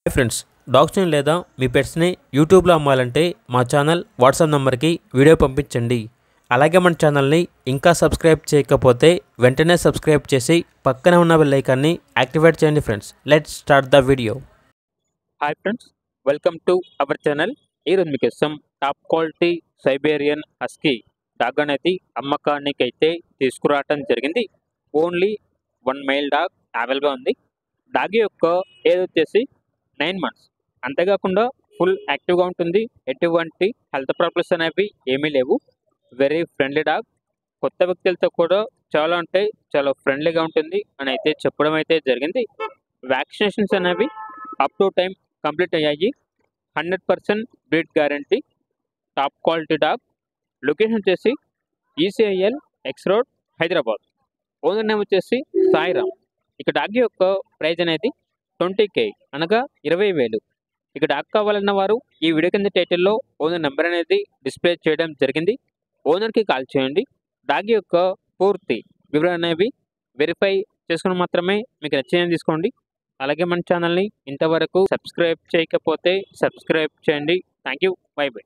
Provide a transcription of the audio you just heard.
Hi friends, డాగ్స్ని లేదా మీ పెట్స్ని యూట్యూబ్లో అమ్మాలంటే మా ఛానల్ వాట్సాప్ నెంబర్కి వీడియో పంపించండి. అలాగే మన ఛానల్ని ఇంకా సబ్స్క్రైబ్ చేయకపోతే వెంటనే సబ్స్క్రైబ్ చేసి పక్కనే ఉన్న బెల్ ఐకాన్ని యాక్టివేట్ చేయండి friends. Let's start the video. Hi friends, welcome to our channel. ఈరోజు మీకోసం top quality Siberian husky dog అనేది అమ్మకానికి అయితే తీసుకురావటం జరిగింది. ఓన్లీ 1 మేల్ డాగ్ అవైలబుల్గా ఉంది. డాగ్ యొక్క ఏజ్ వచ్చేసి 9 months. అంతేకాకుండా ఫుల్ యాక్టివ్గా ఉంటుంది. ఎటువంటి హెల్త్ ప్రాబ్లమ్స్ అనేవి ఏమీ లేవు. Very friendly dog. కొత్త వ్యక్తులతో కూడా చాలా అంటే చాలా ఫ్రెండ్లీగా ఉంటుంది అని అయితే చెప్పడం అయితే జరిగింది. వ్యాక్సినేషన్స్ అనేవి అప్ టు టైం కంప్లీట్ అయ్యాయి. 100% breed guarantee. Top quality dog. Location వచ్చేసి ECIL X road, Hyderabad. Owner name వచ్చేసి సాయిరామ్. ఇక డాగ్ యొక్క ప్రైజ్ అనేది 20K అనగా 20,000. ఇక డాగ్ కావాలన్న వారు ఈ వీడియో కింద టైటిల్లో ఓనర్ నెంబర్ అనేది డిస్ప్లే చేయడం జరిగింది. ఓనర్కి కాల్ చేయండి. డాగ్ యొక్క పూర్తి వివరాలు అనేవి వెరిఫై చేసుకుని మాత్రమే మీకు నచ్చిందని తీసుకోండి. అలాగే మన ఛానల్ని ఇంతవరకు సబ్స్క్రైబ్ చేయకపోతే సబ్స్క్రైబ్ చేయండి. Thank you. By by.